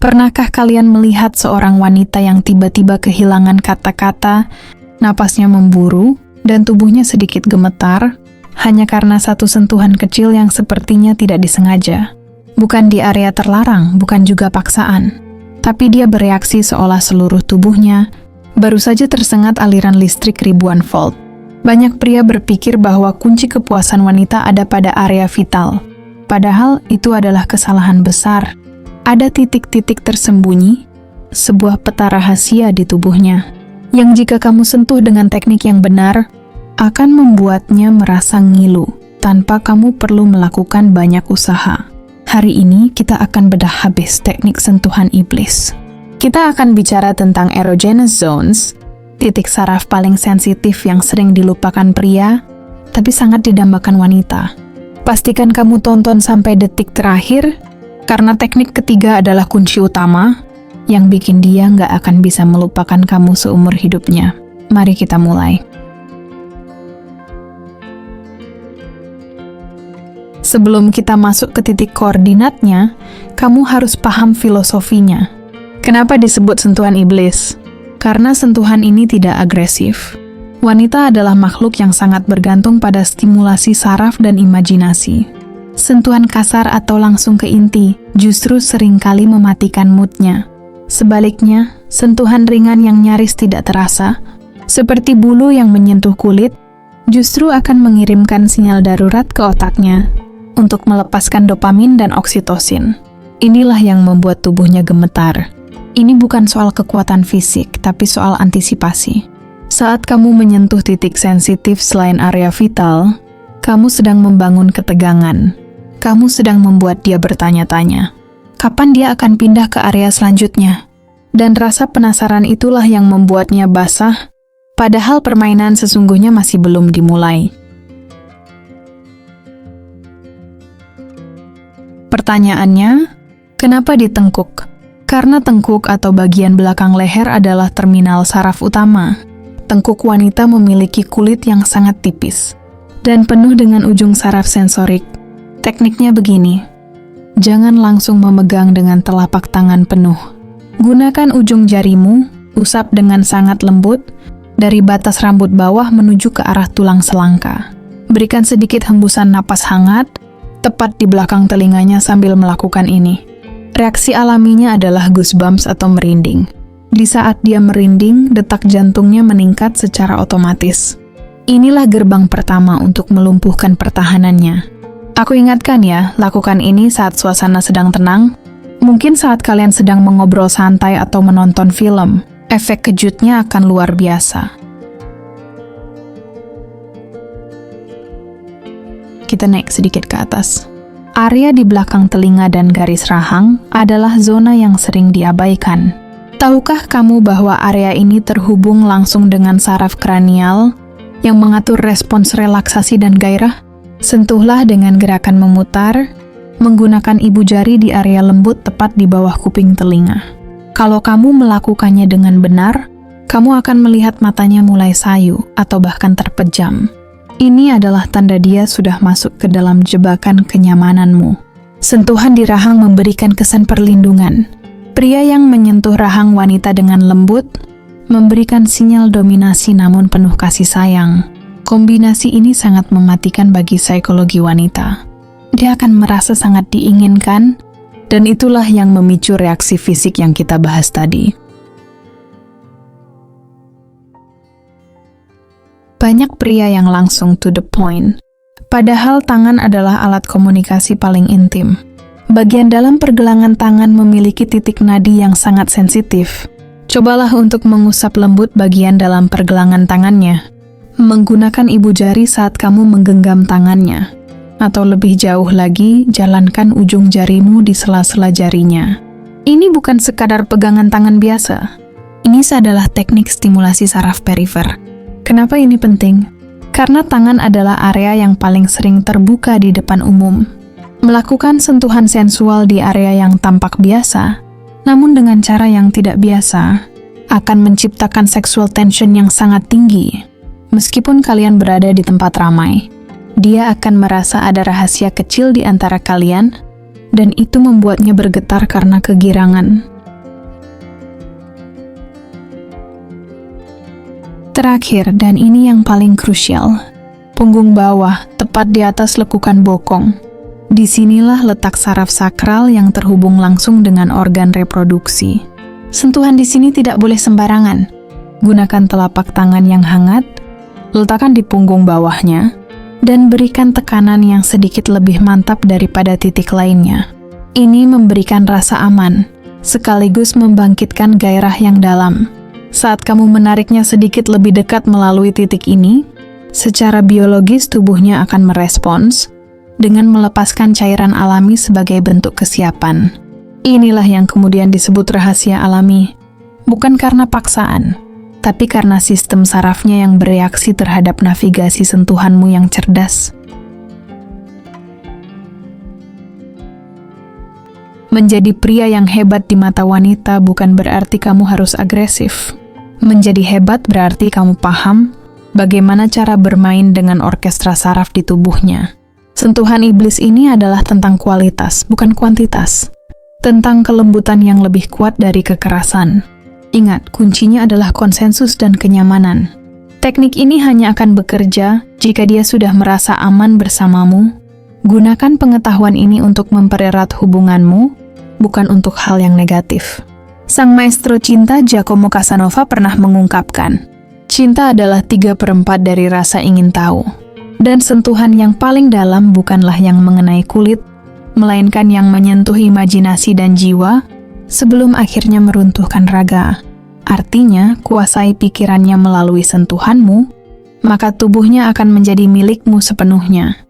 Pernahkah kalian melihat seorang wanita yang tiba-tiba kehilangan kata-kata, napasnya memburu, dan tubuhnya sedikit gemetar, hanya karena satu sentuhan kecil yang sepertinya tidak disengaja? Bukan di area terlarang, bukan juga paksaan, tapi dia bereaksi seolah seluruh tubuhnya baru saja tersengat aliran listrik ribuan volt. Banyak pria berpikir bahwa kunci kepuasan wanita ada pada area vital. Padahal itu adalah kesalahan besar. Ada titik-titik tersembunyi, sebuah peta rahasia di tubuhnya, yang jika kamu sentuh dengan teknik yang benar, akan membuatnya merasa ngilu, tanpa kamu perlu melakukan banyak usaha. Hari ini kita akan bedah habis teknik sentuhan iblis. Kita akan bicara tentang erogenous zones, titik saraf paling sensitif yang sering dilupakan pria, tapi sangat didambakan wanita. Pastikan kamu tonton sampai detik terakhir, karena teknik ketiga adalah kunci utama, yang bikin dia nggak akan bisa melupakan kamu seumur hidupnya. Mari kita mulai. Sebelum kita masuk ke titik koordinatnya, kamu harus paham filosofinya. Kenapa disebut sentuhan iblis? Karena sentuhan ini tidak agresif. Wanita adalah makhluk yang sangat bergantung pada stimulasi saraf dan imajinasi. Sentuhan kasar atau langsung ke inti justru seringkali mematikan moodnya. Sebaliknya, sentuhan ringan yang nyaris tidak terasa, seperti bulu yang menyentuh kulit, justru akan mengirimkan sinyal darurat ke otaknya untuk melepaskan dopamin dan oksitosin. Inilah yang membuat tubuhnya gemetar. Ini bukan soal kekuatan fisik, tapi soal antisipasi. Saat kamu menyentuh titik sensitif selain area vital, kamu sedang membangun ketegangan. Kamu sedang membuat dia bertanya-tanya, kapan dia akan pindah ke area selanjutnya? Dan rasa penasaran itulah yang membuatnya basah, padahal permainan sesungguhnya masih belum dimulai. Pertanyaannya, kenapa di tengkuk? Karena tengkuk atau bagian belakang leher adalah terminal saraf utama. Tengkuk wanita memiliki kulit yang sangat tipis dan penuh dengan ujung saraf sensorik. Tekniknya begini, jangan langsung memegang dengan telapak tangan penuh. Gunakan ujung jarimu, usap dengan sangat lembut, dari batas rambut bawah menuju ke arah tulang selangka. Berikan sedikit hembusan napas hangat, tepat di belakang telinganya sambil melakukan ini. Reaksi alaminya adalah goosebumps atau merinding. Di saat dia merinding, detak jantungnya meningkat secara otomatis. Inilah gerbang pertama untuk melumpuhkan pertahanannya. Aku ingatkan ya, lakukan ini saat suasana sedang tenang. Mungkin saat kalian sedang mengobrol santai atau menonton film. Efek kejutnya akan luar biasa. Kita naik sedikit ke atas. Area di belakang telinga dan garis rahang adalah zona yang sering diabaikan. Tahukah kamu bahwa area ini terhubung langsung dengan saraf kranial yang mengatur respons relaksasi dan gairah? Sentuhlah dengan gerakan memutar, menggunakan ibu jari di area lembut tepat di bawah kuping telinga. Kalau kamu melakukannya dengan benar, kamu akan melihat matanya mulai sayu atau bahkan terpejam. Ini adalah tanda dia sudah masuk ke dalam jebakan kenyamananmu. Sentuhan di rahang memberikan kesan perlindungan. Pria yang menyentuh rahang wanita dengan lembut memberikan sinyal dominasi namun penuh kasih sayang. Kombinasi ini sangat mematikan bagi psikologi wanita. Dia akan merasa sangat diinginkan, dan itulah yang memicu reaksi fisik yang kita bahas tadi. Banyak pria yang langsung to the point, padahal tangan adalah alat komunikasi paling intim. Bagian dalam pergelangan tangan memiliki titik nadi yang sangat sensitif. Cobalah untuk mengusap lembut bagian dalam pergelangan tangannya, menggunakan ibu jari saat kamu menggenggam tangannya, atau lebih jauh lagi, jalankan ujung jarimu di sela-sela jarinya. Ini bukan sekadar pegangan tangan biasa. Ini adalah teknik stimulasi saraf perifer. Kenapa ini penting? Karena tangan adalah area yang paling sering terbuka di depan umum. Melakukan sentuhan sensual di area yang tampak biasa, namun dengan cara yang tidak biasa, akan menciptakan sexual tension yang sangat tinggi. Meskipun kalian berada di tempat ramai, dia akan merasa ada rahasia kecil di antara kalian, dan itu membuatnya bergetar karena kegirangan. Terakhir, dan ini yang paling krusial, punggung bawah, tepat di atas lekukan bokong. Disinilah letak saraf sakral yang terhubung langsung dengan organ reproduksi. Sentuhan di sini tidak boleh sembarangan. Gunakan telapak tangan yang hangat, letakkan di punggung bawahnya, dan berikan tekanan yang sedikit lebih mantap daripada titik lainnya. Ini memberikan rasa aman, sekaligus membangkitkan gairah yang dalam. Saat kamu menariknya sedikit lebih dekat melalui titik ini, secara biologis tubuhnya akan merespons dengan melepaskan cairan alami sebagai bentuk kesiapan. Inilah yang kemudian disebut rahasia alami, bukan karena paksaan, tapi karena sistem sarafnya yang bereaksi terhadap navigasi sentuhanmu yang cerdas. Menjadi pria yang hebat di mata wanita bukan berarti kamu harus agresif. Menjadi hebat berarti kamu paham bagaimana cara bermain dengan orkestra saraf di tubuhnya. Sentuhan iblis ini adalah tentang kualitas, bukan kuantitas. Tentang kelembutan yang lebih kuat dari kekerasan. Ingat, kuncinya adalah konsensus dan kenyamanan. Teknik ini hanya akan bekerja jika dia sudah merasa aman bersamamu. Gunakan pengetahuan ini untuk mempererat hubunganmu, bukan untuk hal yang negatif. Sang maestro cinta Giacomo Casanova pernah mengungkapkan, cinta adalah 3/4 dari rasa ingin tahu. Dan sentuhan yang paling dalam bukanlah yang mengenai kulit, melainkan yang menyentuh imajinasi dan jiwa sebelum akhirnya meruntuhkan raga. Artinya, kuasai pikirannya melalui sentuhanmu, maka tubuhnya akan menjadi milikmu sepenuhnya.